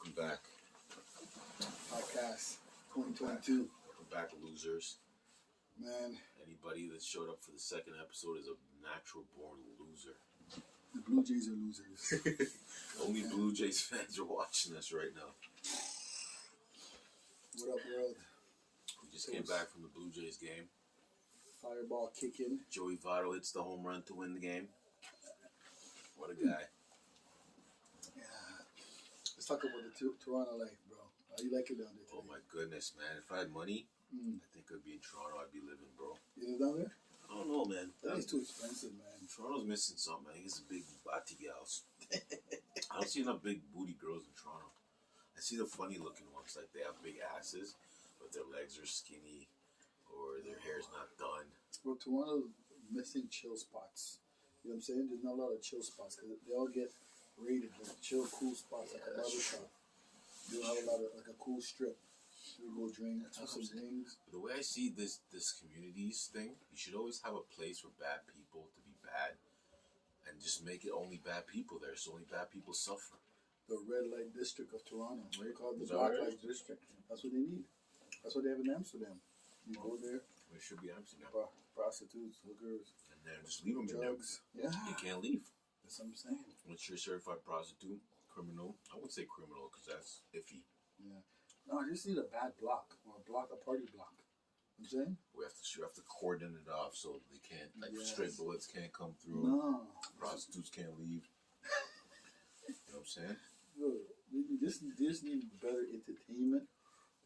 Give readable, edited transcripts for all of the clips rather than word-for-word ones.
Welcome back. Podcast 2022. Welcome back, losers. Man, Anybody that showed up for the second episode is a natural born loser. the Blue Jays are losers. Only Blue Jays fans are watching us right now. What up, world? We just came back from the Blue Jays game. Fireball kicking. Joey Votto hits the home run to win the game. What a guy. Yeah. Let's talk about the Toronto life, bro. How you like it down there today? Oh my goodness, man. If I had money, Mm. I think I'd be in Toronto. I'd be living, bro. You live down there? I don't know, man. That is too expensive, man. Toronto's missing something. I think it's a big body gals. I don't see enough big booty girls in Toronto. I see the funny looking ones, like they have big asses, but their legs are skinny or their hair's not done. Bro, Toronto's missing chill spots. You know what I'm saying? There's not a lot of chill spots because they all get rated like chill, cool spots, like a barbershop. You don't have a lot of, like a cool strip. We go drink, have some drinks. The way I see this communities thing, you should always have a place for bad people to be bad, and just make it only bad people there, so only bad people suffer. The red light district of Toronto. What do you call it? The Is that black right? light district. That's what they need. That's what they have in Amsterdam. You go there, It should be Amsterdam, prostitutes, hookers, and then just leave them in there. drugs. Yeah, You can't leave. that's what I'm saying. Once you're a certified prostitute, criminal. I wouldn't say criminal because that's iffy. Yeah. No, I just need a bad block or a party block. You know what I'm saying? You have to cordon it off so they can't, like, Yes. stray bullets can't come through. No. Prostitutes can't leave. You know what I'm saying? Good. We just need better entertainment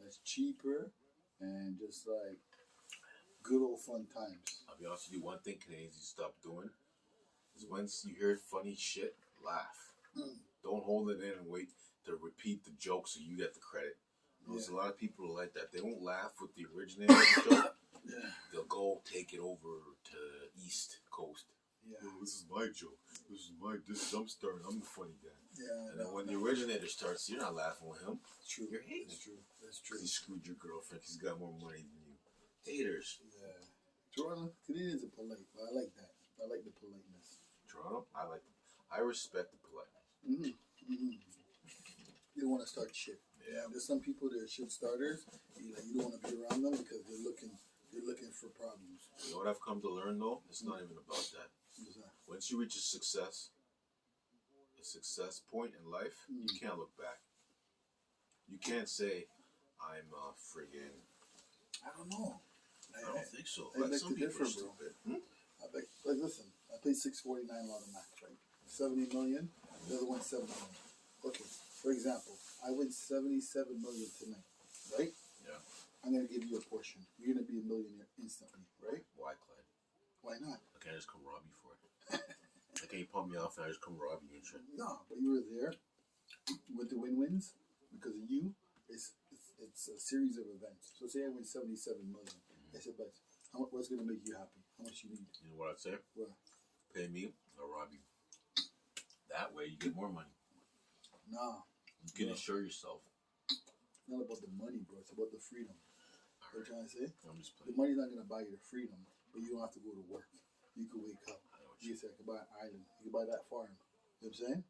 that's cheaper and just like good old fun times. I'll be honest with you, one thing Canadians need to stop doing is once you hear funny shit, laugh. Don't hold it in and wait to repeat the joke so you get the credit. There's a lot of people who are like that. They won't laugh with the originator of the joke. Yeah. They'll go take it over to East Coast. Yeah. Oh, this is my joke. I'm starting. I'm the funny guy. Yeah. And then when the originator starts, you're not laughing with him. It's true. You're hating. It's true. That's true. Because he screwed your girlfriend. He's got more money than you. Haters. Yeah. Toronto, Canadians are polite, but I like that. I like the politeness. Toronto, I respect the politeness. Mm-hmm. You don't want to start shit. Yeah. There's some people that are shit starters. You don't want to be around them because they're looking for problems. You know what I've come to learn though? It's not even about that. What's that? Once you reach a success point in life, you can't look back. You can't say, I'm friggin'. I don't know. I don't think so. I Like, beg some to people are differ, bro. stupid. Like listen, I played 649 Lotto Max, right? 70 million. The other one's 7 million. Okay, for example, I win 77 million tonight, right? Yeah. I'm gonna give you a portion. You're gonna be a millionaire instantly, right? Why, Clyde? Why not? I can't just come rob you for it. Like, can you pump me off and I just come rob you and shit? No, but you were there with the win-wins because of you. It's a series of events. So say I win 77 million. I said, but what's gonna make you happy? How much you need? You know what I'd say? What? Pay me, I'll rob you. That way you get more money. Nah, You can Yeah. assure yourself. it's not about the money, bro. It's about the freedom. You know what I'm trying to say? I'm just The playing. money's not gonna buy you the freedom, but you don't have to go to work. You can wake up. I know what You can say, I can buy an island. You can buy that farm. You know what I'm saying?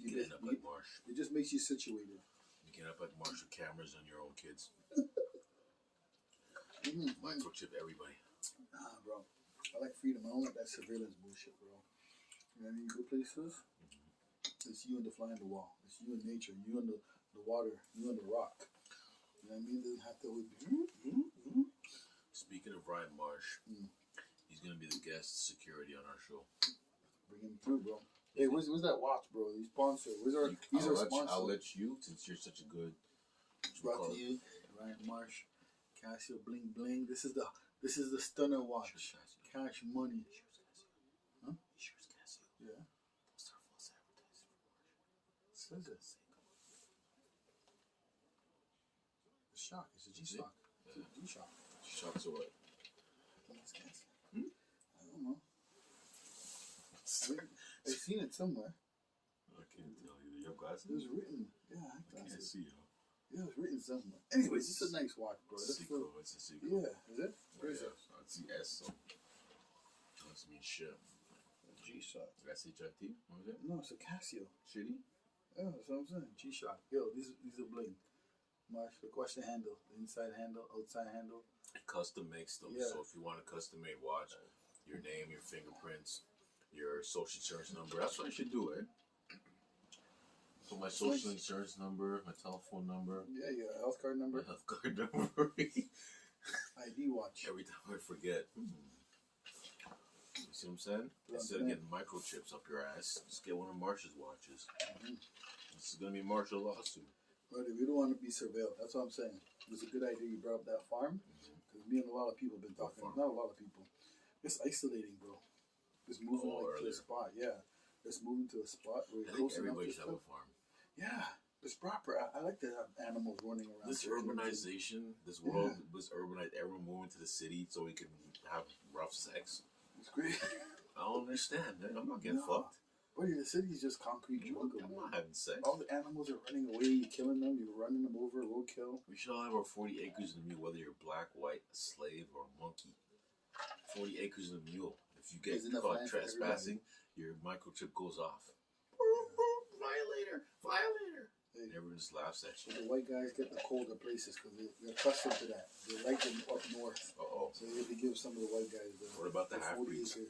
You can end up like Marsh. It just makes you situated. You can end up like Marsh with cameras on your own kids. Mm-hmm. Microchip everybody. Nah, bro. I like freedom. I don't like that surveillance bullshit, bro. You know what I mean? Good places. It's you and the fly on the wall. It's you and nature. You and the water. You and the rock. You know what I mean? It doesn't have to always be. Speaking of Ryan Marsh, Mm. he's gonna be the guest security on our show. Bring him through, bro. Hey, where's that watch, bro? He's sponsored. Where's our? He's our sponsor. I'll let you, since you're such a good. Brought to you, Ryan Marsh, Casio Bling Bling. This is the stunner watch. Cash money. Huh? Yeah. Says it. The Shock. It's a G-Shock. It's a G-Shock. Shots away. I think it's Casio. I don't know. I've seen it somewhere. I can't tell you. You have It glasses? was written. Yeah, I I can't glasses. see you. Yeah, it was written somewhere. Anyways, it's a nice watch, bro. It's a That's sequel. for, It's a sequel. yeah, is it? Where is it? I see S, so. Doesn't mean shit. G-Shock. S-H-I-T? What was it? No, it's a Casio. Shitty? Yeah, that's what I'm saying. G-Shock. Yo, these are bling. Marsh, the question handle, the inside handle, outside handle. Custom makes them. Yeah. So if you want a custom made watch, your name, your fingerprints, your social insurance number. That's what I should do, eh? Put my social insurance number, my telephone number. Yeah, your health card number. My health card number. ID watch. Every time I forget. You see what I'm saying? Instead of getting microchips up your ass, just get one of Marsh's watches. This is gonna be martial lawsuit. Brother, we don't want to be surveilled. That's what I'm saying. It was a good idea you brought up that farm. Because me and a lot of people have been talking. Not a lot of people. Just isolating, bro. Just moving to a spot. Yeah. Just moving to a spot where you're close enough. Everybody should have a farm. Yeah. It's proper. I like to have animals running around. This urbanization, this world was urbanized. Everyone moving to the city so we can have rough sex. It's great. I don't understand. I'm not getting fucked. But the city is just concrete jungle. I'm not having sex. All the animals are running away. You're killing them. You're running them over. Roadkill. We should all have our 40 acres in a mule, whether you're black, white, a slave, or a monkey. 40 acres in a mule. If you get caught trespassing, your microchip goes off. Violator! Violator! And everyone just laughs at you. So the white guys get the colder places because they're accustomed to that. They like them up north. So you have to give some of the white guys the. What about the half-breeds?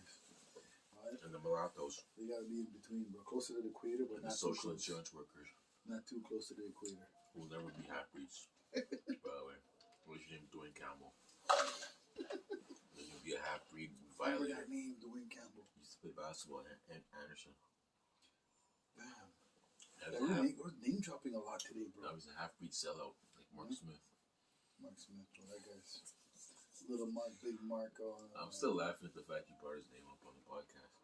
And the mulattoes. They gotta be in between, bro. Closer to the equator, but and not the social insurance workers. Not too close to the equator. We'll never be half-breeds. By the way. What's your name? Dwayne Campbell. You'll be a half-breed violator. Remember that name, Dwayne Campbell. He used to play basketball at Anderson. Damn. We're name dropping a lot today, bro. I was a half-breed sellout, like Mark Smith. Mark Smith, bro. That guy's little Mark, big Mark. I'm still laughing at the fact you brought his name up on the podcast.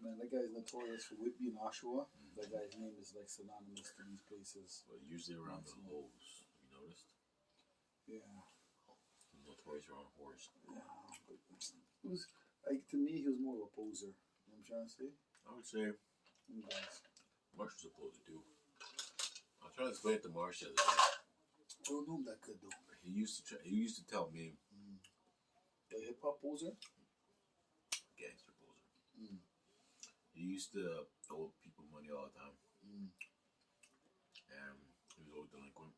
Man, that guy's notorious for Whitby and Oshawa. That guy's name is like synonymous to these places. But usually around the hoes. Have you noticed? Yeah. He's notorious around whores. Yeah. But it was like, to me, he was more of a poser. You know what I'm trying to say? I would say Marsh was a poser too. I was trying to explain it to Marsh the other day. I don't know that good though. He used to tell me the hip hop poser? Gangster poser. He used to owe people money all the time. And he was always delinquent.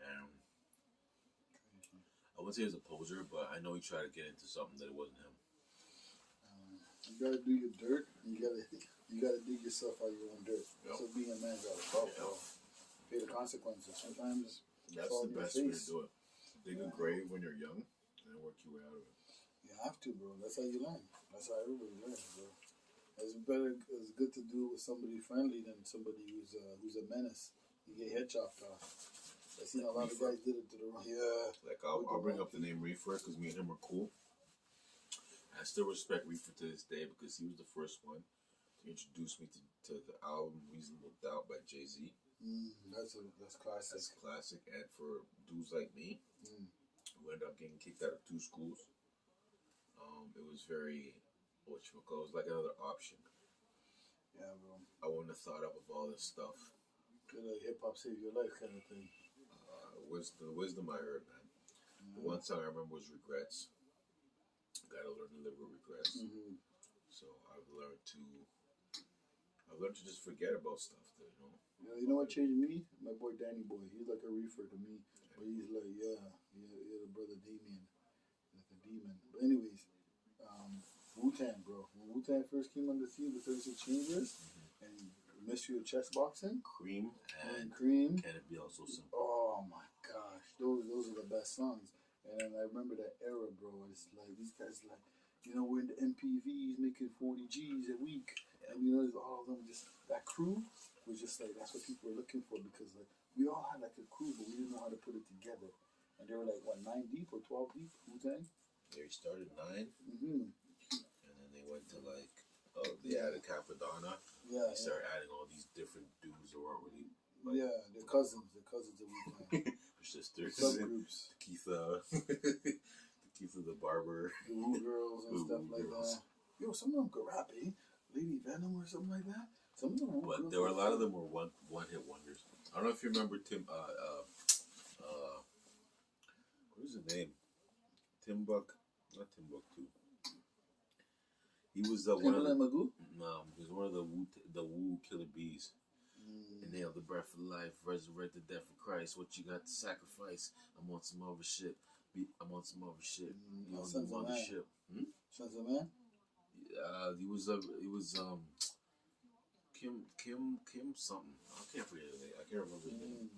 And I wouldn't say he was a poser, but I know he tried to get into something that it wasn't him. You gotta do your dirt. You gotta dig yourself out of your own dirt. That's what being a man's all about, bro. Pay the consequences. Sometimes that's the best way to do it. Dig a grave when you're young and work your way out of it. You have to, bro. That's how you learn. That's how everybody learns, bro. It's better. It's good to do with somebody friendly than somebody who's a menace. You get head chopped off. I seen a lot of guys did it to the wrong. Yeah. Like I'll bring up the name Reefer because me and him were cool. I still respect Reefer to this day because he was the first one to introduce me to the album Reasonable Doubt by Jay-Z. That's classic. That's classic. And for dudes like me, who ended up getting kicked out of 2 schools, it was very, it was like another option. Yeah, bro. I wouldn't have thought up of all this stuff. Good hip hop save your life kind of thing. The wisdom I heard, man. The one song I remember was Regrets. Gotta learn to live with regrets. So I've learned to just forget about stuff, you know. Yeah, you know what changed me? My boy Danny Boy. He's like a reefer to me, but he's like, you're the brother Damien, like a demon. But anyways, Wu-Tang, bro. When Wu-Tang first came on the scene, the 36 Chambers, and Mystery of Chess Boxing, Cream. Can It Be Also Simple? Oh my gosh, those are the best songs. And I remember that era, bro. It's like these guys, like, you know, we're in the MPVs making 40 G's a week, and you know, all of them just that crew was just like that's what people were looking for because like we all had like a crew, but we didn't know how to put it together. And they were like what 9 deep or 12 deep, Wu-Tang? They started 9, and then they went to like they added Capadonna. Yeah, they started adding all these different dudes who aren't really. Like, they're cousins of Wu-Tang. Sisters, subgroups. Keitha the barber, the Woo Girls and stuff like that. Yo, some of them could rap, eh? Lady Venom or something like that. Some of them. But there were a lot of them were one hit wonders. I don't know if you remember Tim. What was his name? Not Timbuktu. He was one of the Magoo? No, he was one of the Wu for life, resurrected death for Christ. What you got to sacrifice? I'm on some other shit. I'm on some other shit. You on the Sons of Man. mothership. Sons of Man? He was Kim something. I can't forget his name. I can't remember his name.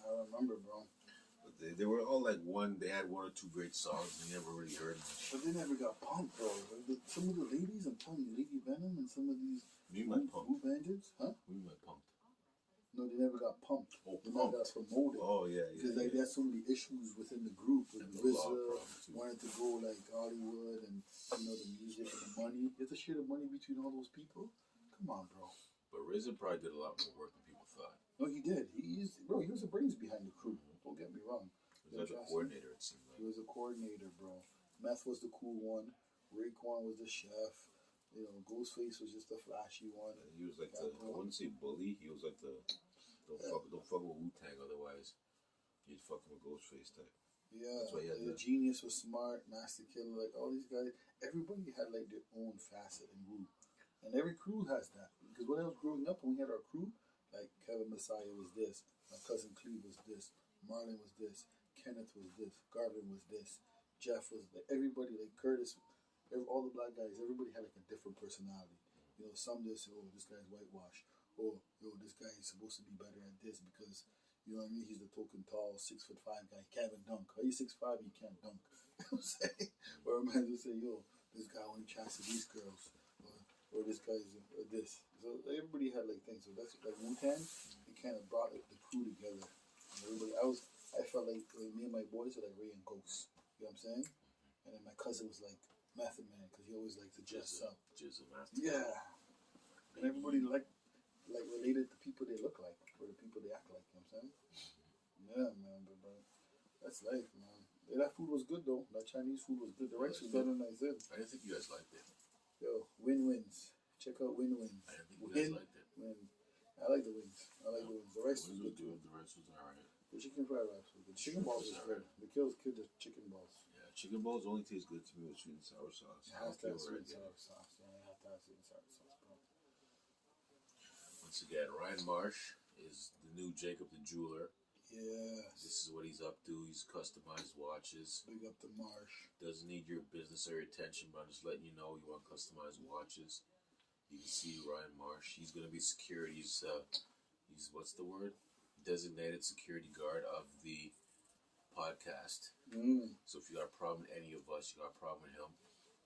I remember, bro. But they were all like one. They had one or two great songs. We never really heard them. But they never got pumped, bro. Some of the ladies, I'm telling you, Lady Venom and some of these Blue Bandits, huh? We might pumped. No, they never got pumped. Oh, they never got promoted. Oh yeah, because yeah. there's so many issues within the group. And the RZA wanted to go like Hollywood, and the music and the money. It's a shit of money between all those people. Come on, bro. But RZA probably did a lot more work than people thought. No, he did. He was the brains behind the crew. Don't get me wrong. He was like a coordinator, it seemed like. He was a coordinator, bro. Meth was the cool one. Raekwon was the chef. Ghostface was just the flashy one. He was like I wouldn't say bully. He was like don't fuck with Wu-Tang, otherwise you'd fucking with Ghostface type. Yeah, that's why he had the Genius was smart, Master Killer, like all these guys. Everybody had like their own facet and group, and every crew has that. Because when I was growing up, when we had our crew, like Kevin Messiah was this, my cousin Cleve was this, Marlon was this, Kenneth was this, Garvin was this, Jeff was like everybody, like Curtis, all the black guys. Everybody had like a different personality. Some just this guy's whitewashed. This guy is supposed to be better at this because, you know what I mean? He's the token tall, 6'5" guy. He can't even dunk. Are you 6'5"? You can't dunk. You know what I'm saying? Or a man will say, this guy only chats to these girls. Or this guy's this. So everybody had like things. So that's like Wu-Tang. It kind of brought the crew together. And everybody, I felt like me and my boys were like Ray and Ghost. You know what I'm saying? And then my cousin was like Method Man because he always liked to dress up. Yeah. And everybody like related to people they look like or the people they act like, you know what I'm saying? Yeah, man, but that's life, man. Yeah, that food was good though. That Chinese food was good. The rice was better than I said. I didn't think you guys liked it. Yo, win-wins. Check out win-wins. I didn't think you guys liked it. Win. I like the wings. I like the wings. The rice was good too. The rice was alright. The chicken fried rice was good. The chicken balls was good. The kills killed the chicken balls. Yeah, chicken balls only taste good to me with sweet and sour sauce. It has to have sweet and sour sauce. Yeah, it has to have sweet and sour sauce, bro. Once again, Ryan Marsh is the new Jacob the Jeweler. Yes. This is what he's up to. He's customized watches. Big up the Marsh. Doesn't need your business or your attention, but I'm just letting you know you want customized watches. You can see Ryan Marsh. He's going to be security. He's what's the word? Designated security guard of the podcast. So if you got a problem with any of us, you got a problem with him.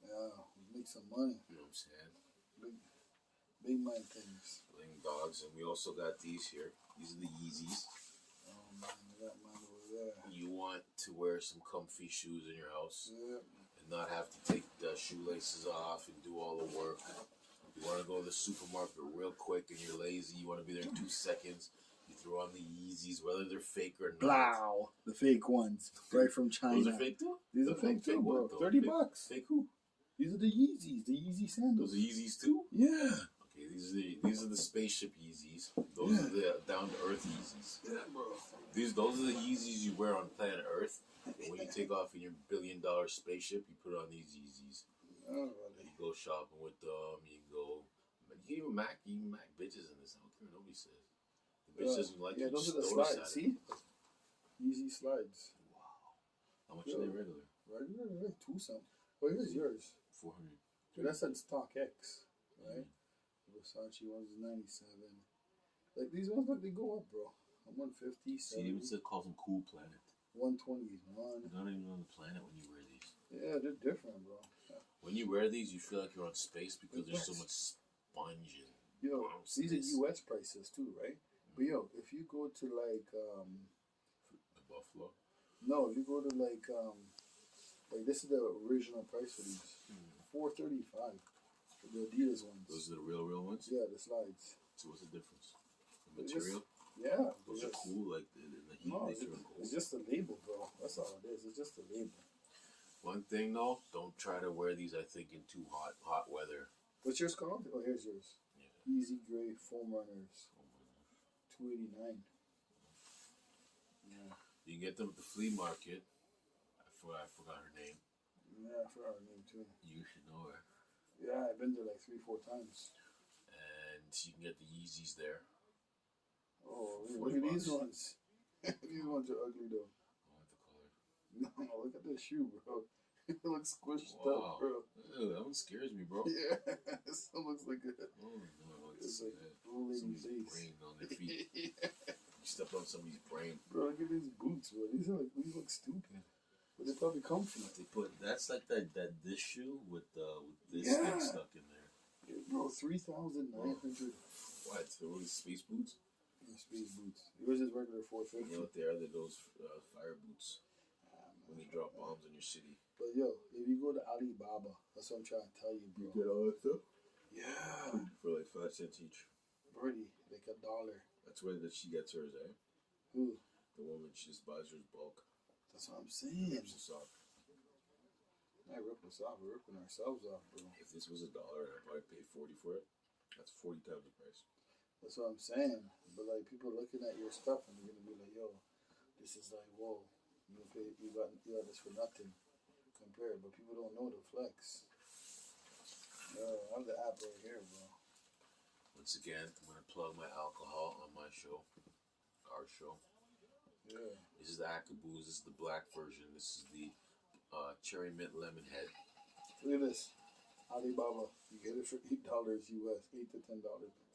Yeah, make some money. You know what I'm saying? Big man things. Bling dogs. And we also got these here. These are the Yeezys. Oh man, I got mine over there. You want to wear some comfy shoes in your house. Yeah. And not have to take the shoelaces off and do all the work. You want to go to the supermarket real quick and you're lazy. You want to be there in 2 seconds. You throw on the Yeezys, whether they're fake or not. Blow. The fake ones. Right from China. Those are fake too? These are fake too, bro. $30. Fake who? These are the Yeezys. The Yeezy sandals. Those are Yeezys too? Yeah. Okay, these are the spaceship Yeezys. Those are the down to earth Yeezys. Yeah, bro. Those are the Yeezys you wear on planet Earth. And when you take off in your $1 billion spaceship, you put on these Yeezys. Oh, You go shopping with them. You can even mac bitches in this. I don't care what nobody says. The bitch doesn't like yeah, you. those are the slides. See? Yeezy slides. Wow. How much are they regular? Regular? Like $2 something. Well, here's yours. 400. So that's on Stock X, right? Versace ones is 97. Like these ones, look, they go up, bro. I'm 150. See, they even still calls them Cool Planet. 121. You're not even on the planet when you wear these. Yeah, they're different, bro. Yeah. When you wear these, you feel like you're on space because there's so much sponge and these are US prices too, right? But if you go to like the Buffalo. No, if you go to like this is the original price for these. $435. The Adidas ones. Those are the real ones? Yeah, the slides. So what's the difference? The material? Yeah. Those are cool, like in the heat No, they turn cold. it's just a label, bro. That's all it is. It's just a label. One thing though, don't try to wear these I think in too hot weather. What's yours called? Oh, here's yours. Yeah. Easy Gray Foam Runners. $289. Yeah. You can get them at the flea market. I forgot her name. Yeah, I forgot her name too. You should know her. Yeah, I've been there like 3-4 times. And you can get the Yeezys there. Oh, look 40 at these bucks. ones. These ones are ugly though. I like the color. No, look at this shoe, bro. It looks squished Wow. up, bro. Ew, that one scares me, bro. Yeah, this one looks like a. Oh no, It's it's like old lady's somebody's face. brain on their feet. Yeah. You stepped on somebody's brain. Bro, look at these boots, bro. These look stupid, but they're probably comfy. They put that's like that this shoe with this Yeah. thing stuck in there. Yeah, bro, 3,900 What? Those space boots? space boots. Yours is regular 450. You know what they are? They're those fire boots when they drop bombs in your city. But yo, if you go to Alibaba, that's what I'm trying to tell you, bro. all that stuff Yeah, for like 5 cents each. Birdie, like $1. That's where that she gets hers, eh? Who? The woman, she just buys hers bulk. That's what I'm saying. Rips us off. Not ripping us off, we're ripping ourselves off, bro. If this was $1 and I probably paid 40 for it, that's 40 times the price. That's what I'm saying. But like people looking at your stuff and they're gonna be like, yo, this is like, whoa, you got this for nothing compared. But people don't know the flex. Yo, I have the app right here, bro. Once again, I'm gonna plug my alcohol on my show, our show. Yeah. This is the Akabooze. This is the black version. This is the cherry mint lemon head. Look at this. Alibaba, you get it for $8 US, $8 to $10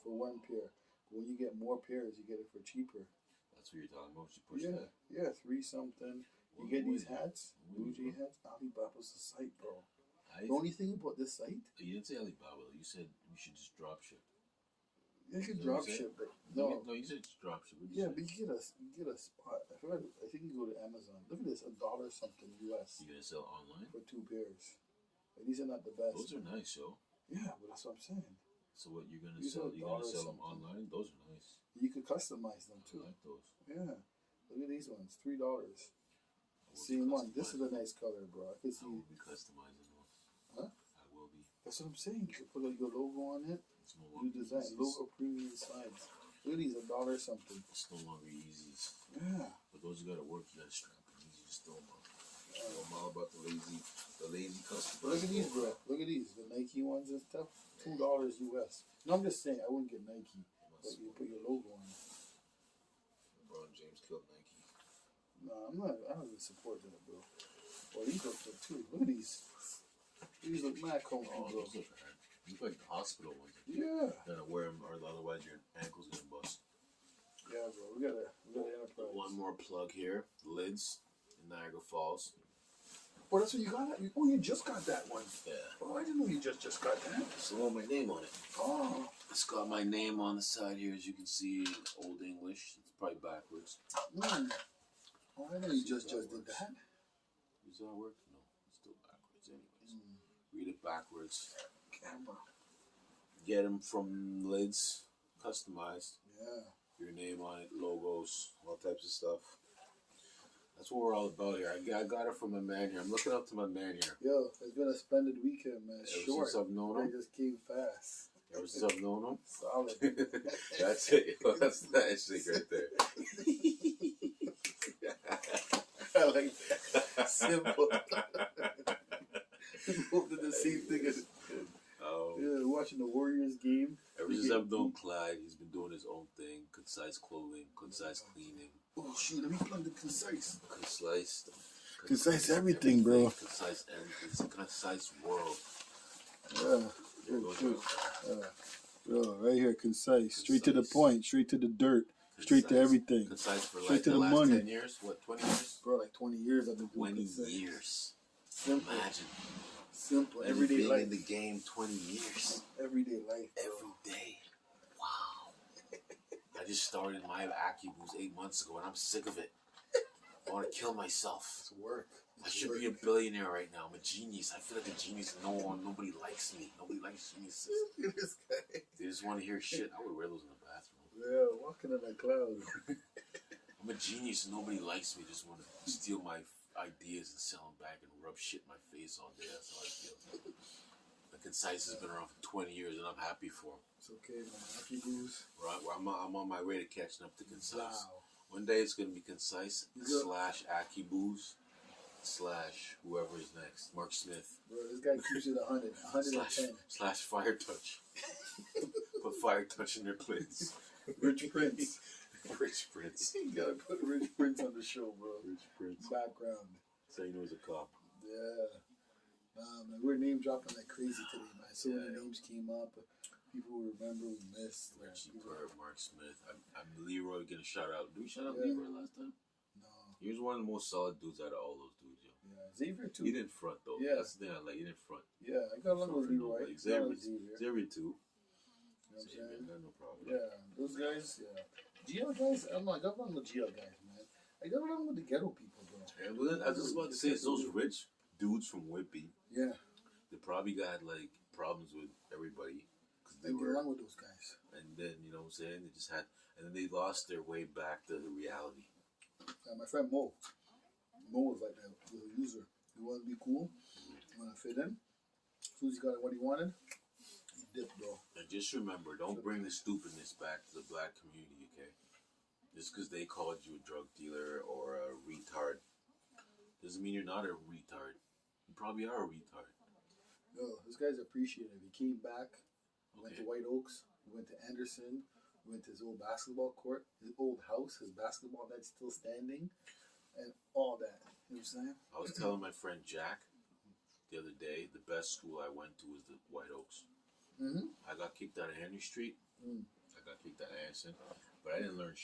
for one pair. But when you get more pairs, you get it for cheaper. That's what you're talking about. She pushed Yeah, that. yeah, 3 something. You get these hats, bougie hats. Alibaba's the site, bro. The only thing about this site, You didn't say Alibaba. You said you should just drop ship. you can Is that drop what you said? ship, but no. No, you said just drop ship. What'd you Yeah, say? but you get a spot. I think you go to Amazon. Look at this, $1 something US You gonna sell online? for 2 pairs. Like, these are not the best. Those are nice, yo. Yeah, but that's what I'm saying. So what you're gonna These sell? are You're gonna $1 sell them something. online? Those are nice. You could customize them I too. like those. Yeah. Look at these ones, $3. I will be Same one. This is customizing- a nice color, bro. I can I see. will be customizing those. Huh? I will be. That's what I'm saying. You could put your logo on it. It's no New longer design, Yeezys. logo premium sides. Look at these, $1 something. It's no longer Yeezys. Yeah. But those you gotta work. You gotta strap them. You just throw them on. I'm all about the lazy customer. But look at these, bro. Look at these, the Nike ones and stuff. $2 US. No, I'm just saying, I wouldn't get Nike, but you put your logo on it. LeBron James killed Nike. No, I don't even support that, bro. Well, these look good too. Look at these. These look mad comfy, Oh, bro. those look bad. These like the hospital ones. Yeah. You gotta wear them, or otherwise your ankle's gonna bust. Yeah, bro. We gotta enterprise. One more plug here. Lids in Niagara Falls. Oh, that's what you got. Oh, you just got that one. Yeah. Oh, I didn't know you just got that. It's got my name on it. Oh. It's got my name on the side here, as you can see, in Old English. It's probably backwards. Mm. Oh, I know you just did that. Does that work? No, it's still backwards. Anyways, Mm. read it backwards. Camera. Get them from Lids, customized. Yeah. Your name on it, logos, all types of stuff. That's what we're all about here. I got it from my man here. I'm looking up to my man here. Yo, it's been a splendid weekend, man. Ever Short. since I've known I him. just came fast. Ever since I've known him. Solid. That's it. Yo, that's the handshake right there. I like that. Simple. Both did the same thing. Yeah, watching the Warriors game. Ever since I've known Clyde, he's been doing his own thing. Concise clothing, concise cleaning, Oh shoot, let me plug the concise. concise Everything, bro. Concise and it's a concise world. Yeah, good. Yo, right here, concise. Straight to the point, straight to the dirt, straight to everything. Concise for Straight like to the the last money. 10 years? What, 20 years? Bro, like 20 years I've been doing 20 concise. years. Simple, Imagine. simple, And everyday being life. in the game 20 years. Everyday life, bro. Every day. Wow. I just started my Akibooze 8 months ago and I'm sick of it. I want to kill myself. It's work. I should be a billionaire right now. I'm a genius. I feel like a genius. Nobody likes me. Nobody likes geniuses. This guy. They just want to hear shit. I would wear those in the bathroom. Yeah, walking in the clouds. I'm a genius and nobody likes me. Just want to steal my ideas and sell them back and rub shit in my face all day. That's how I feel. The Concise has been around for 20 years and I'm happy for him. It's okay, man. Akibooze. Right, well, I'm on my way to catching up to Concise. Wow. One day it's going to be Concise Yeah. / Akibooze / whoever is next. Mark Smith. Bro, this guy keeps it 100, 110. / Fire Touch. Put Fire Touch in their place. Rich Prince. Rich Prince. You gotta put Rich Prince on the show, bro. Rich Prince. Background. So you know he's a cop. Yeah. Man, we're name dropping like crazy today, man. So many Yeah. names came up. People we remember, we missed. Richie Bird, Mark Smith. I'm Leroy getting a shout out. Did we shout out Yeah. Leroy last time? No. He was one of the most solid dudes out of all those dudes, yo. Yeah. Xavier too. He didn't front though. Yeah. That's the thing I like. He didn't front. Yeah, I got along with Front for Leroy. nobody. I got along with Xavier Xavier. too. You know what I'm Xavier, saying? no problem. Yeah, those guys, yeah. GL guys, I don't know, I got along with GL guys, man. I got along with the ghetto people, bro. Yeah, but then I was just about to say, it's those rich dudes from Whitby. Yeah, They probably got like problems with everybody because I they get were, along with those guys. and then you know what I'm saying. They just had, and then they lost their way back to the reality. My friend Mo was like that, he was a user. He wanted to be cool, he wanted to fit in. As soon as he got what he wanted, he dipped, bro. And just remember, don't bring the stupidness back to the black community, okay? Just because they called you a drug dealer or a retard doesn't mean you're not a retard. You probably are a retard. Yo, this guy's appreciative. He came back, went to Okay. White Oaks, we went to Anderson, we went to his old basketball court, his old house, his basketball net still standing, and all that. You know what I'm saying? I was telling my friend Jack the other day, the best school I went to was the White Oaks. Mm-hmm. I got kicked out of Henry Street. Mm. I got kicked out of Anderson, but I didn't learn.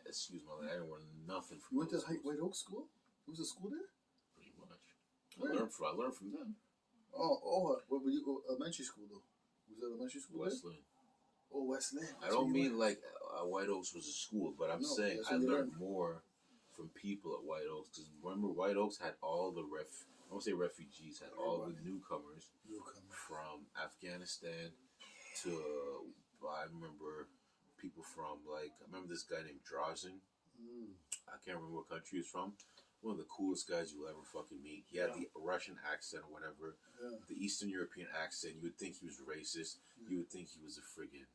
Excuse my language. I didn't learn nothing from. You went to those schools. White Oak School? There was a school there? Pretty much. Where? I learned from them. What were you? Elementary school though? Was it elementary school? there? Westland. Oh, Westland. I don't mean like White Oaks was a school, but I'm No, saying that's I what you learned learned. more from people at White Oaks. Because remember, White Oaks had all the I won't say refugees, had all the newcomers from Afghanistan to, I remember people from I remember this guy named Drazen. Mm. I can't remember what country he's from. One of the coolest guys you'll ever fucking meet. He had the Russian accent or whatever, Yeah. the Eastern European accent. You would think he was racist. You would think he was a friggin'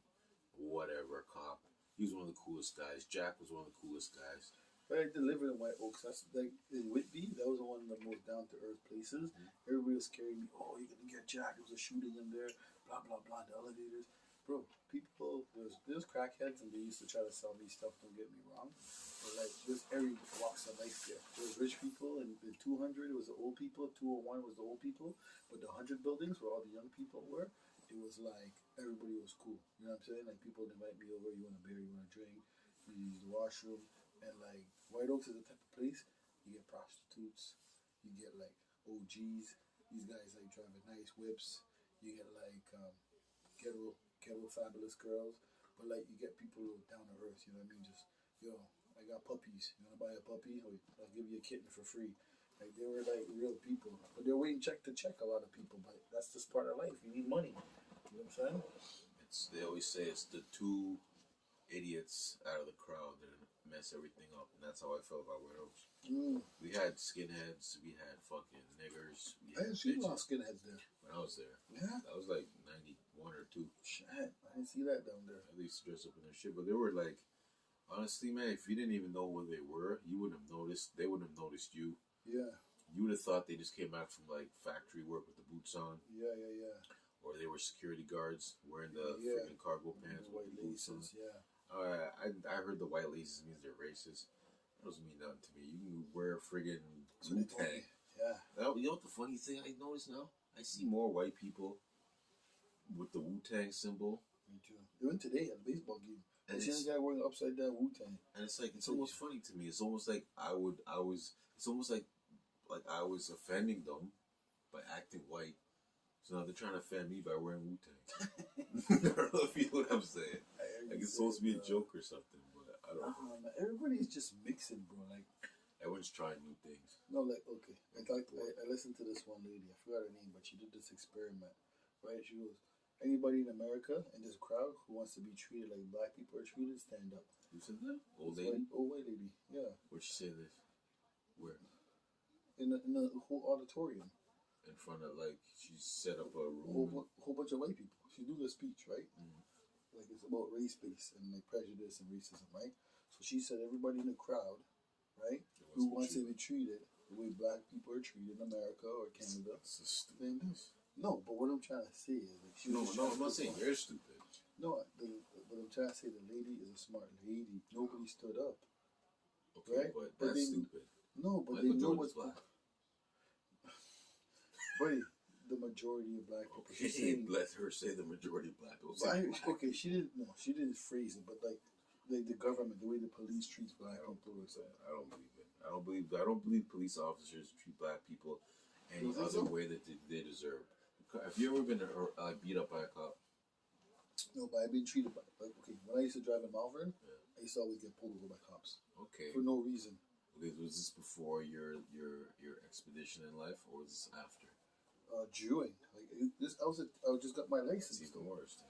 whatever cop. He was one of the coolest guys. Jack was one of the coolest guys. But I delivered in White Oaks. That's like in Whitby. That was one of the most down to earth places. Everybody was scaring me. Oh, you're gonna get Jack. There was a shooting in there. Blah blah blah. The elevators, bro. People, there's crackheads, and they used to try to sell me stuff. Don't get me wrong. But like, there's every walks of life there. There's rich people, and the 200 was the old people. 201 was the old people. But the 100 buildings where all the young people were, it was like everybody was cool. You know what I'm saying? Like people would invite me over. You want a beer? You want a drink? You use the washroom. And like White Oaks is the type of place you get prostitutes, you get like OGs. These guys like driving nice whips. You get like ghetto fabulous girls, but like you get people who are down to earth. You know what I mean? Just I got puppies. You wanna buy a puppy? I'll give you a kitten for free. Like they were like real people, but they're waiting check to check. A lot of people, but that's just part of life. You need money. You know what I'm saying? They always say it's the two idiots out of the crowd that mess everything up, and that's how I felt about White Oaks. Mm. We had skinheads, we had fucking niggers, we I had didn't see a lot of bitches. skinheads there. When I was there, Yeah. that was like 91 or 2. Shit, I didn't see that down there. At least dress up in their shit, but they were like, honestly, man, if you didn't even know where they were, you wouldn't have noticed. They wouldn't have noticed you. Yeah, You would have thought they just came back from like factory work with the boots on, yeah. or they were security guards wearing the Yeah. freaking cargo pants The with white the boots on. laces, yeah. I heard the white laces means they're racist. That doesn't mean nothing to me. You can wear a friggin' So they Wu told me, Tang. yeah. You know what the funny thing I notice now? I see more white people with the Wu Tang symbol, Me too. They went today at a baseball game. I and seen it's, a guy wearing upside down Wu Tang. and it's like it's almost funny to me. It's almost like it's almost like I was offending them by acting white. So now they're trying to offend me by wearing Wu Tang. I don't know if you know what I'm saying. Like it's supposed to be a joke or something, but I don't know. Man, everybody's just mixing, bro. Like, Everyone's trying new things. no, like, okay. I listened to this one lady. I forgot her name, but she did this experiment, right? She goes, anybody in America in this crowd who wants to be treated like black people are treated, stand up. Who said that? Old This lady? old white lady, yeah. Where'd she say this? Where? In the whole auditorium. In front of, like, she set up a A room. whole bunch of white people. She's doing a speech, right? Mhm. Like it's about race based and like prejudice and racism, right? So she said everybody in the crowd, right, who wants to be treated the way black people are treated in America or Canada. It's a Then stupid. no, but what I'm trying to say is like she No, was no, trying I'm to not saying point- you're stupid. No, but I'm trying to say the lady is a smart lady. Nobody stood up. Okay, Right? but But that's they- stupid. No, but Michael they know Jordan's what's black. Buddy, the majority of black people. Okay, She's saying, let her say the majority of black people. but Say black. okay, she didn't. No, she didn't phrase it, but like the government, the way the police treats I black don't people. believe that. I don't believe it. I don't believe police officers treat black people any You think other so? way that they deserve. Have you ever been beat up by a cop? No, but I've been treated by like okay. When I used to drive in Malvern, Yeah. I used to always get pulled over by cops Okay. for no reason. Okay, was this before your expedition in life, or was this after? During like I just got my It's license. even worse. Then.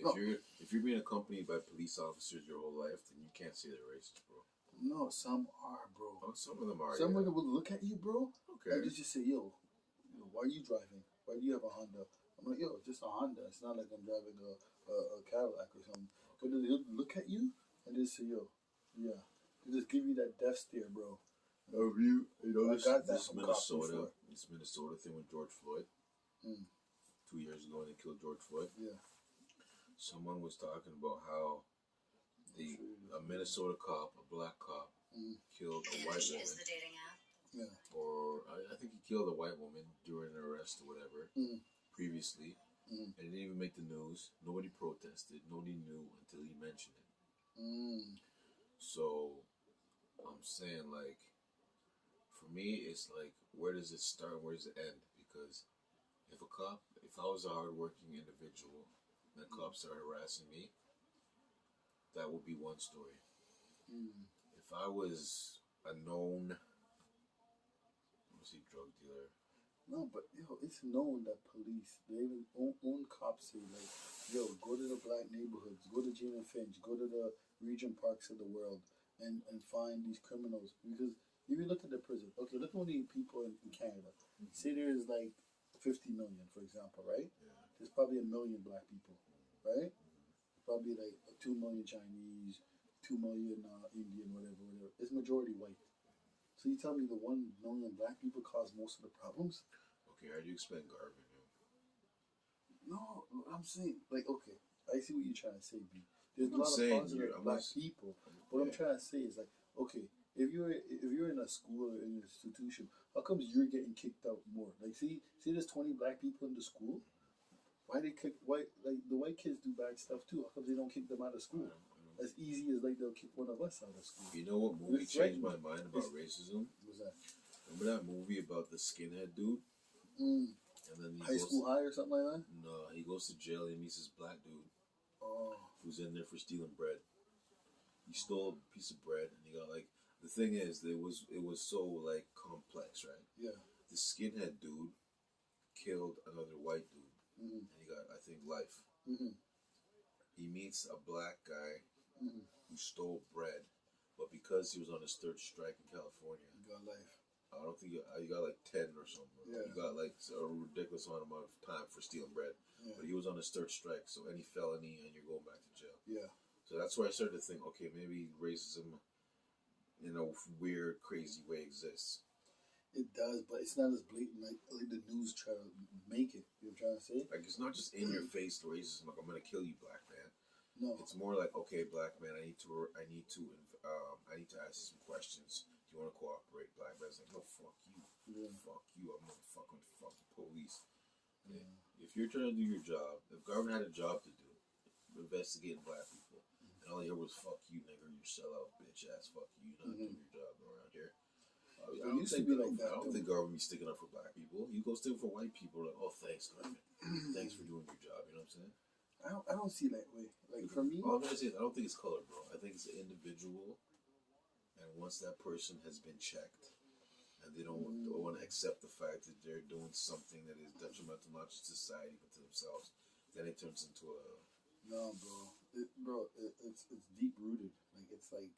No. If you're being accompanied by police officers your whole life, then you can't say they're racist, bro. No, some are, bro. Oh, some of them are. Some yeah. of them will look at you, bro. Okay. And just say, yo, why are you driving? Why do you have a Honda? I'm like, yo, just a Honda. It's not like I'm driving a Cadillac or something. But then they'll look at you and just say, yo, yeah. They just give you that death stare, bro. Have you know I got that this from cops before. Minnesota thing with George Floyd? Mm. 2 years ago when they killed George Floyd. Yeah. Someone was talking about how a Minnesota cop, a black cop, killed a white Hinge woman. is the dating app. Yeah. Or I think he killed a white woman during an arrest or whatever previously. Mm. And it didn't even make the news. Nobody protested. Nobody knew until he mentioned it. Mm. So I'm saying, like, for me, it's like, where does it start? Where does it end? Because if I was a hardworking individual and a cop started harassing me, that would be one story. Mm. If I was a known, drug dealer, No, but yo, it's known that police, they even own cops say like, yo, go to the black neighborhoods, go to Gina Finch, go to the region parks of the world, and find these criminals. Because if you look at the prison, okay, look how many people in Canada. Say there's like 50 million, for example, right? Yeah. There's probably 1 million black people, right? Probably like 2 million Chinese, 2 million Indian, whatever. It's majority white. So you tell me the 1 million black people cause most of the problems? Okay, how do you explain Garvin? No, I'm saying like okay, I see what you're trying to say, B. There's a I'm lot saying of positive I'm black not- people. What I'm trying to say is like, okay, if you're in a school or in an institution, how comes you're getting kicked out more? Like see there's 20 black people in the school. Why they kick like the white kids do bad stuff too? How come they don't kick them out of school? As easy as like they'll kick one of us out of school. You know what movie It's changed like- my mind about racism? What was that? Remember that movie about the skinhead dude? Mm. And then he High goes, school high or something like that? No, he goes to jail and meets this black dude Oh. who's in there for stealing bread. He stole a piece of bread and he got like, the thing is, it was so like complex, right? Yeah. The skinhead dude killed another white dude Mm-hmm. and he got, I think, life. Mm-hmm. He meets a black guy Mm-hmm. who stole bread, but because he was on his third strike in California, You got life. I don't think you got like 10 or something. Yeah. You got like a ridiculous amount of time for stealing bread. Yeah. But he was on his third strike, so any felony and you're going back to jail. Yeah. So that's where I started to think, okay, maybe racism in a weird, crazy way exists. It does, but it's not as blatant like the news try to make it. You know what I'm trying to say? Like, it's not just in your face racism, like, I'm going to kill you, black man. No. It's more like, okay, black man, I need to ask you some questions. Do you want to cooperate? Black man's like, no, fuck you. Yeah. Fuck you. I'm going to fucking fuck the police. Yeah. If you're trying to do your job, if government had a job to do, investigating black people, and all you heard was "fuck you, nigger, you sellout, bitch ass, fuck you, you're not doing your job around here." I don't used to think be like that, I don't too. think government be sticking up for black people. You go stick for white people, like, oh, thanks, government, thanks for doing your job. You know what I'm saying? I don't see that way. Like for me, All I'm gonna say is I don't think it's color, bro. I think it's individual, and once that person has been checked, and they don't want to accept the fact that they're doing something that is detrimental not just to society but to themselves, then it turns into a no, bro. It's deep rooted. Like it's like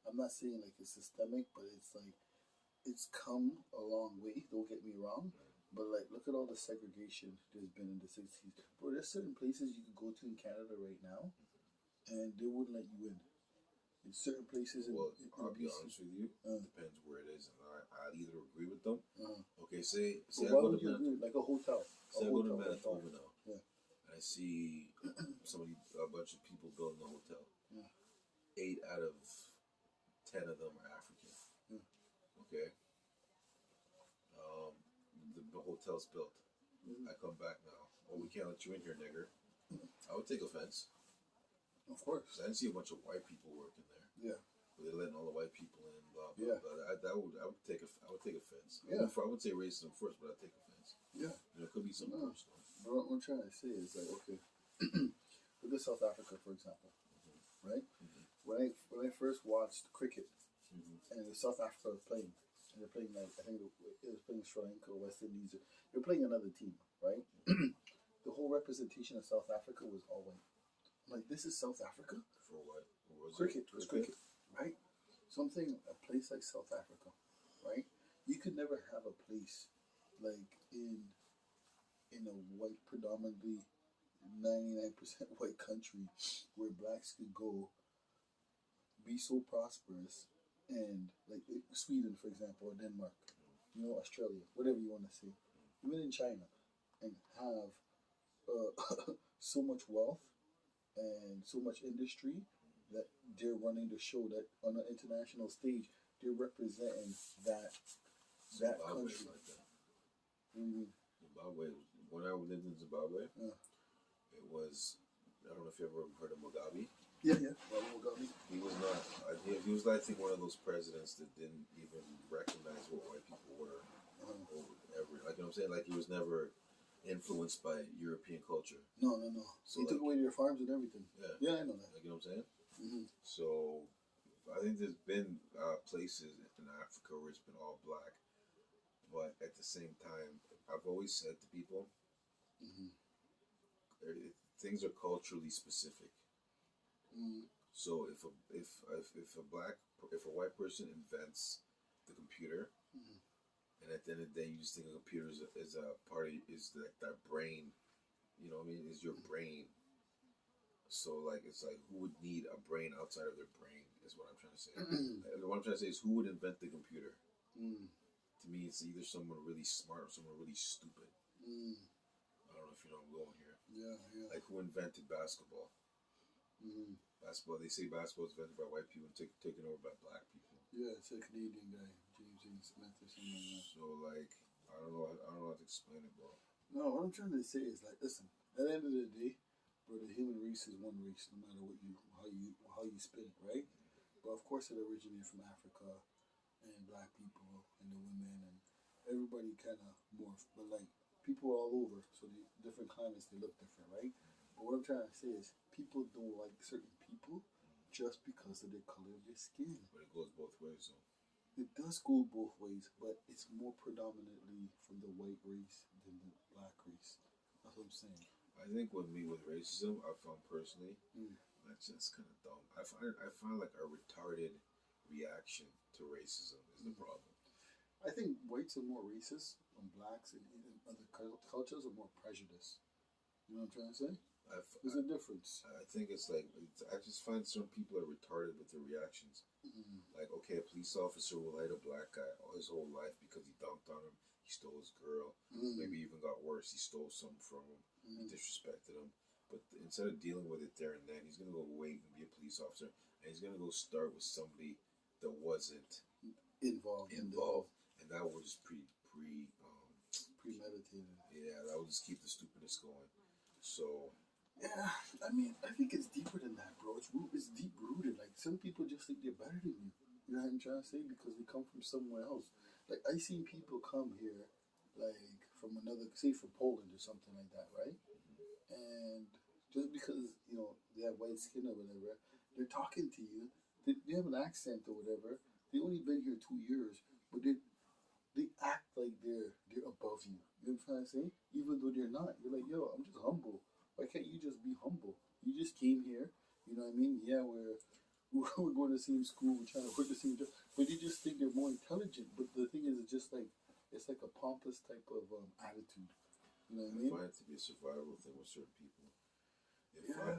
I'm not saying like it's systemic, but it's like it's come a long way. Don't get me wrong. But like, look at all the segregation there's been in the '60s, bro. There's certain places you could go to in Canada right now, and they wouldn't let you in. In certain places, well. in I'll be BC. honest with you. It depends where it is, and I either agree with them. Uh-huh. Okay, say But I why go would to you agree? Like a hotel. say I go to Manitoba now, Yeah. and I I see a bunch of people building a hotel. Yeah. 8 out of 10 of them are African. Yeah. Okay. The hotel's built. Mm-hmm. I come back now. Oh, we can't let you in here, nigger. I would take offense. Of course. I didn't see a bunch of white people working there. Yeah. They're letting all the white people in. Blah blah. Yeah. But I would take offense. Yeah. I would say racism first, but I'd take offense. Yeah. It could be something No. personal. But what I'm trying to say is like, okay, look at South Africa for example, right? When I first watched cricket, and South Africa was playing, and they're playing like I think it was playing Sri Lanka or West Indies. They're playing another team, right? The whole representation of South Africa was all white. I'm like, this is South Africa For what? Was cricket. it? It was cricket, right? Something a place like South Africa, right? You could never have a place like in a white, predominantly 99% white country where blacks could go be so prosperous and like Sweden, for example, or Denmark, Australia, whatever you want to say, even in China, and have so much wealth and so much industry that they're running the show that on an international stage they're representing that Zimbabwe country. like that. What do you mean? Zimbabwe. When I lived in Zimbabwe, Yeah. it was. I don't know if you ever heard of Mugabe. Yeah. Well, got me. He was not. He was, I think, one of those presidents that didn't even recognize what white people were. Or ever, like you know what I'm saying? Like he was never influenced by European culture. No. So, He took away their farms and everything. Yeah, I know that. like you know what I'm saying? Mm-hmm. So I think there's been places in Africa where it's been all black, but at the same time, I've always said to people, Mm-hmm. things are culturally specific. Mm-hmm. So if a white person invents the computer, Mm-hmm. and at the end of the day you just think a computer is a part of is that brain, you know what I mean? Is your brain. So like it's like who would need a brain outside of their brain is what I'm trying to say. What I'm trying to say is who would invent the computer? Mm. To me, it's either someone really smart or someone really stupid. Mm. I don't know if you know where I'm going here. Yeah. Like who invented basketball? Mm. Basketball. They say basketball is invented by white people and taken over by black people. Yeah, it's a Canadian guy, James Smith or something like that. So like I don't know how to explain it, bro. No, what I'm trying to say is like, listen. At the end of the day, bro, the human race is one race, no matter how you spin it, right? But of course, it originated from Africa and black people and the women and everybody kind of morphed. But like people all over, so the different climates they look different, right? But what I'm trying to say is people don't like certain people just because of the color of their skin. But it goes both ways, though. It does go both ways, but it's more predominantly from the white race than the black race. That's what I'm saying. I think with racism, I found personally, Mm. that's just kind of dumb. I find like a retarded reaction to racism is the problem. I think whites are more racist and blacks and other cultures are more prejudiced. You know what I'm trying to say? There's a difference. I think it's like I just find some people are retarded with their reactions. Mm. Like, okay, a police officer will hate a black guy all his whole life because he dumped on him, he stole his girl, maybe even got worse, he stole something from him, he disrespected him. But instead of dealing with it there and then, he's gonna go wait and be a police officer, and he's gonna go start with somebody that wasn't Involved, and that was just premeditated. Yeah, that would just keep the stupidness going. So yeah, I mean, I think it's deeper than that, bro. It's deep rooted. Like some people just think they're better than you. You know what I'm trying to say? Because they come from somewhere else. Like I seen people come here, like from another, say from Poland or something like that, right? And just because they have white skin or whatever, they're talking to you. They have an accent or whatever. They only been here 2 years, but they act like they're above you. You know what I'm trying to say? Even though they're not. You're like, yo, I'm just humble. Why can't you just be humble? You just came here. You know what I mean? Yeah, we're going to the same school. We're trying to work the same job. But they just think they're more intelligent. But the thing is, it's like a pompous type of attitude. You know what I mean? I find it to be a survival thing with certain people. If I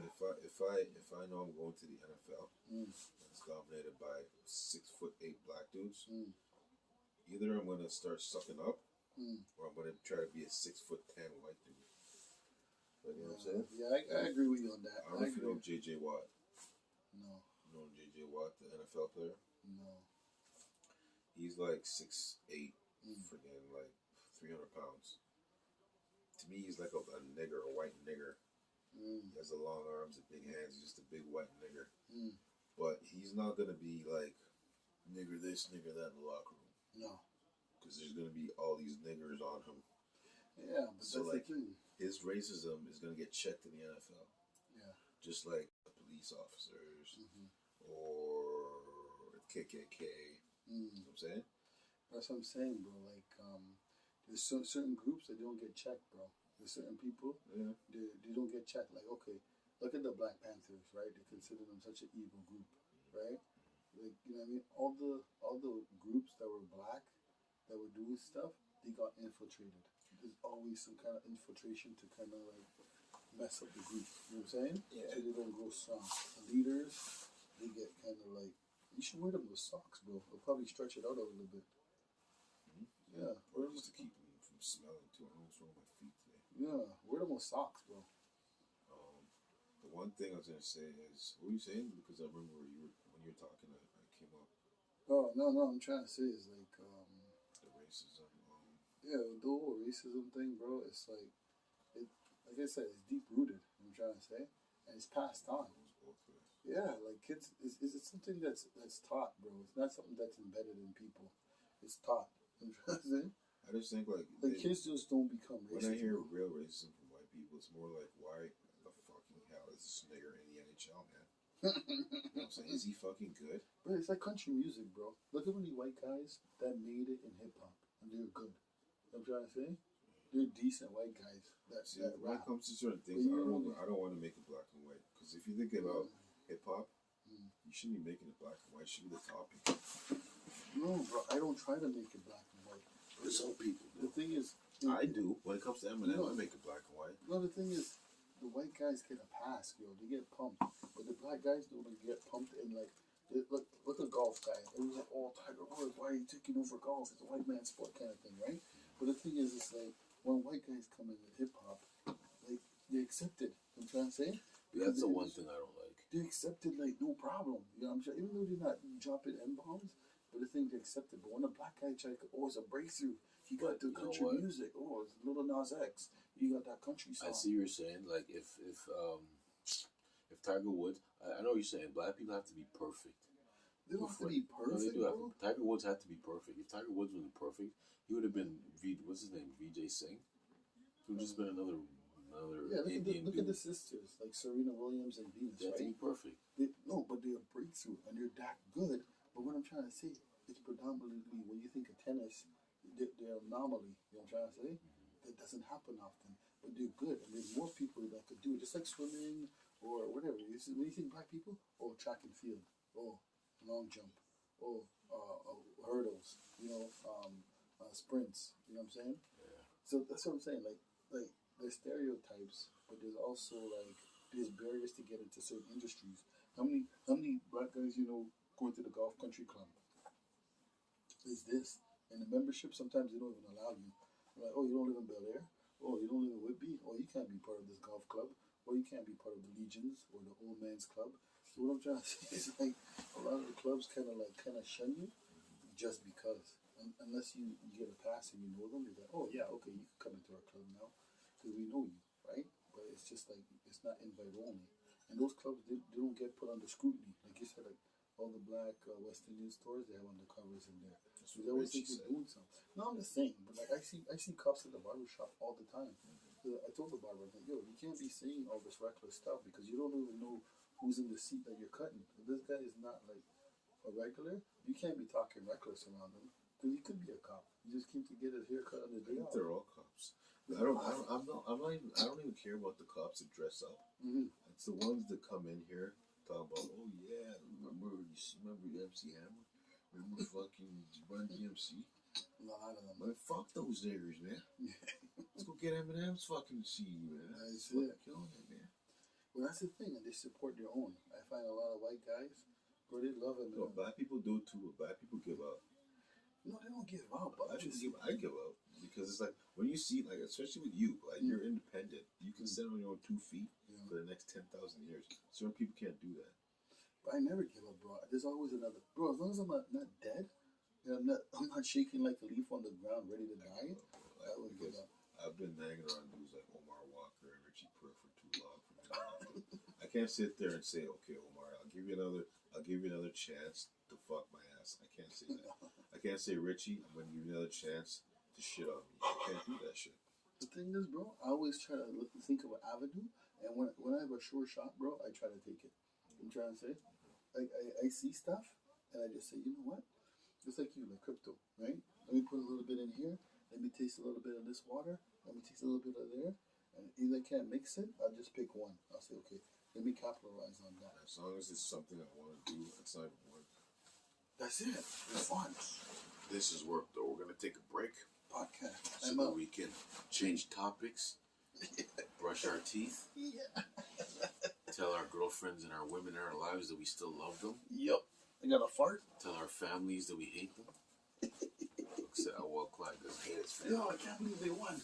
know I'm going to the NFL, it's dominated by 6'8" black dudes. Either I'm gonna start sucking up, or I'm gonna try to be a 6'10" white dude. You know what I'm saying? Yeah, I agree with you on that. I don't know if you know J.J. Watt. No, You know J.J. Watt, the NFL player? no. He's like 6'8", Mm. freaking like 300 pounds. To me, he's like a nigger, a white nigger. Mm. He has the long arms and big hands. He's just a big white nigger. Mm. But he's not going to be like nigger this, nigger that in the locker room. No. Because there's going to be all these niggers on him. Yeah, but So, that's like, the thing. his racism is going to get checked in the NFL. Yeah. Just like the police officers Mm-hmm. or KKK. You know what I'm saying? That's what I'm saying, bro. Like, there's certain groups that don't get checked, bro. There's certain people they don't get checked. Like, okay, look at the Black Panthers, right? They consider them such an evil group, right? Like, you know what I mean? All the groups that were black that were doing stuff, they got infiltrated. There's always some kind of infiltration to kind of like mess up the group. You know what I'm saying? Yeah. So they don't grow strong. The leaders, they get kind of like, you should wear them with socks, bro. They'll probably stretch it out a little bit. Yeah, Or just to keep them from smelling too. I don't know what's wrong with my feet today. yeah, wear them with socks, bro. The one thing I was gonna say is, what were you saying? Because I remember when you were talking, I came up Oh no, I'm trying to say is like, the racism. yeah, the whole racism thing, bro. It's like, like I said, it's deep rooted. I'm trying to say, and it's passed on. Goes both ways. Yeah, like kids, it's something that's taught, bro. It's not something that's embedded in people. It's taught. You know what I'm saying? I just think like Kids just don't become when racist. I hear bro. real racism from white people, it's more like, why the fucking hell is this nigger in the NHL, man? You know what I'm saying? Is he fucking good? But it's like country music, bro. Look at many white guys that made it in hip hop, and they're good. You know what I'm trying to say? They're decent white guys that, See, that when it rap. comes to certain things, But I don't want to make it black and white. Because if you think about hip hop, Mm. you shouldn't be making it black and white. It should be the topic. No, bro, I don't try to make it black and white. For some people, The thing is, I do. When it comes to Eminem, No. I make it black and white. no, the thing is, the white guys get a pass, yo. They get pumped, but the black guys don't get pumped. And like, look at golf guy. It was like, oh, Tiger Woods, why are you taking over golf? It's a white man sport kind of thing, right? But the thing is, it's like when white guys come in with hip hop, like they accept it. You know what I'm trying to say? That's the one thing I don't like. They accepted like no problem. You know what I'm saying? Even though they're not dropping N bombs, but the thing they accepted. But when a black guy tried, oh, it's a breakthrough. He got But the you know country what? music. Oh, it's Little Nas X. You got that country song. I see what you're saying. Like if Tiger Woods, I know what you're saying. Black people have to be perfect. They don't have to be No, perfect, they do have bro. to. Tiger Woods had to be perfect. If Tiger Woods wasn't perfect, he would have been what's his name? VJ Singh. He would have just been another Yeah, Indian look dude. at the sisters like Serena Williams and Venus, They have to right? be perfect. No, but they're a breakthrough and they're that good. But what I'm trying to say, it's predominantly when you think of tennis, they're an anomaly. You know what I'm trying to say? That doesn't happen often, but they're good, and there's more people that could do it, just like swimming or whatever. When you think black people, oh, track and field, oh, long jump, oh, hurdles, sprints. You know what I'm saying? Yeah. So that's what I'm saying. Like there's stereotypes, but there's also like there's barriers to get into certain industries. How many black guys going to the golf country club? Is this and the membership? Sometimes they don't even allow you. They're like, oh, you don't live in Bel Air. Oh, you don't live in Whitby. Oh, you can't be part of this golf club. Or you can't be part of the Legions or the Old Man's Club. So what I'm trying to say is like a lot of the clubs kind of shun you just because. Unless you get a pass and you know them, you're like, oh yeah, okay, you can come into our club now because we know you, right? But it's just like it's not invite only, and those clubs they don't get put under scrutiny. Like you said, like all the black West Indian stores, they have undercovers in there. So they always think they're doing something. No, I'm just saying, but like I see cops at the barber shop all the time. I told the barber, like, yo, you can't be saying all this reckless stuff because you don't even know who's in the seat that you're cutting. If this guy is not like a regular, you can't be talking reckless around him. Because he could be a cop. He just came to get his hair cut on the I day think off. they're all cops. I don't even care about the cops that dress up. Mm-hmm. It's the ones that come in here talking about, oh yeah, remember MC Hammer? Remember fucking Run DMC? A lot of them. Man, fuck those niggers, man. Let's go get Eminem's fucking CD, man. That's Fucking it. killing it, man. Well, that's the thing, and they support their own. I find a lot of white guys, bro, they love him. No, black people do too. Black people give up. No, they don't give up. But I give up. because it's like when you see, like, especially with you, like you're independent, you can stand on your own 2 feet Yeah. for the next 10,000 years. Certain people can't do that. But I never give up, bro. There's always another, bro. As long as I'm not dead, and I'm not shaking like a leaf on the ground, ready to die. I would give up. I've been hanging around dudes like Omar Walker and Richie Pryor for too long. I can't sit there and say, okay, Omar, I'll give you another chance to fuck my ass. I can't say that. I can't say, Richie, I'm gonna give you another chance to shit on me. I can't do that shit. The thing is, bro, I always try to think of an avenue, and when I have a sure shot, bro, I try to take it. I'm trying to say, I see stuff, and I just say, you know what? Just like you, like crypto, right? Let me put a little bit in here. Let me taste a little bit of this water. Let me taste a little bit of there. And either I can't mix it, I'll just pick one. I'll say, okay, let me capitalize on that. As long as it's something I want to do, it's not work. That's it. It's fun. This is work, though. We're gonna take a break Podcast. so I'm that out. we can change topics, brush our teeth, Yeah. tell our girlfriends and our women in our lives that we still love them, Yep. I got a fart. tell our families that we hate them. Except, well, Clyde doesn't hate his family. Yo, I can't believe they won.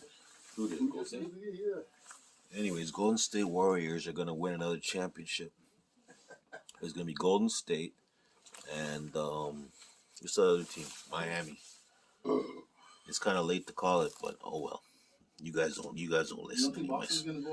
Who did? Golden State? Yeah. Anyways, Golden State Warriors are going to win another championship. It's going to be Golden State and what's the other team? Miami. It's kind of late to call it, but oh well. You guys don't You listen don't think anyways. Boston's gonna go up?